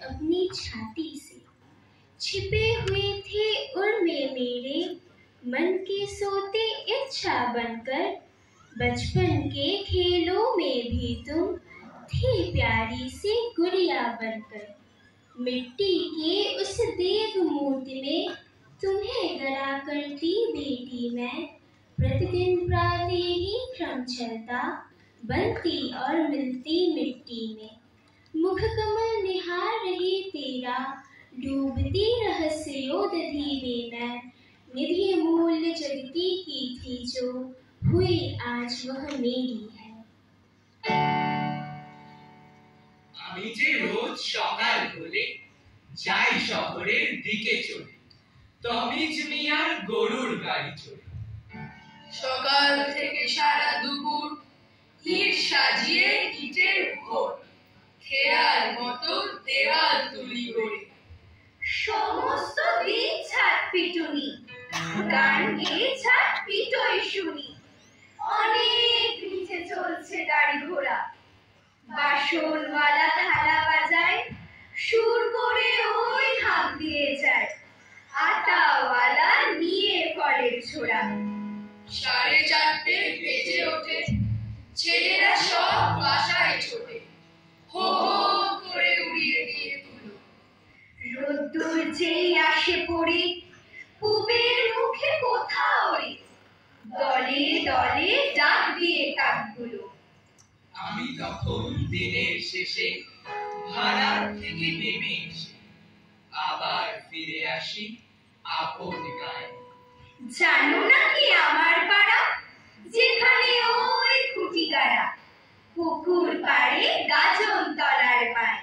अपनी छाती से। छिपे हुए थे उर्मे मेरे मन के सोते इच्छा बनकर। बचपन के खेलों में भी तुम थी प्यारी सी गुड़िया बनकर। मिट्टी के उस देव मूर्ति में तुम्हें गड़ा करती बेटी मैं। प्रतिदिन प्रातः ही क्रम चलता बनती और मिलती मिट्टी में। मुख कमल निहार रही तेरा डूबती रहस्योदधि में मैं। निधि मूल्य जगती की थी जो हुई आज वह मेरी है। আমি যে রোজ সকাল হলে যাই শহরের দিকে চলে, তমিজ মিয়ার গরুর গাড়ি চড়ে। সকাল থেকে সারা দুপুর ইট সাজিয়ে ইটের ভোর, খেয়াল মতো দেওয়াল তুলি গড়ে। সমস্ত দিন ছাদ পিটুনি, গান গেয়ে ছাদ পিটোই শুনি। অনেক নিচে চলছে গাড়ি ঘোড়া, বাসনওয়ালা থালা বাজায়, সুর করে ওই হাঁক দিয়ে যায়। আটাওয়ালা নিয়ে ফলের ছোড়া। 4:30 বেজে ওঠে, ছেলেরা সব বাসায় ছোটে, হো হো করে উড়িয়ে দিয়ে তুলো। রোদ্দুর যেই আসে পড়ে, পুবের মুখে কোথাও রে, দলে দলে ডাক দিয়ে কাকগুলো। আমি তখন দিনের শেষে ভাড়ার থেকে নেমে এসে আবার ফিরে আসি আপন গায়ে। জানো নাকি আমার পাড়া, যেখানে ওই খুঁটি গাড়া, পুকুর পাড়ে গাজন তলার পায়।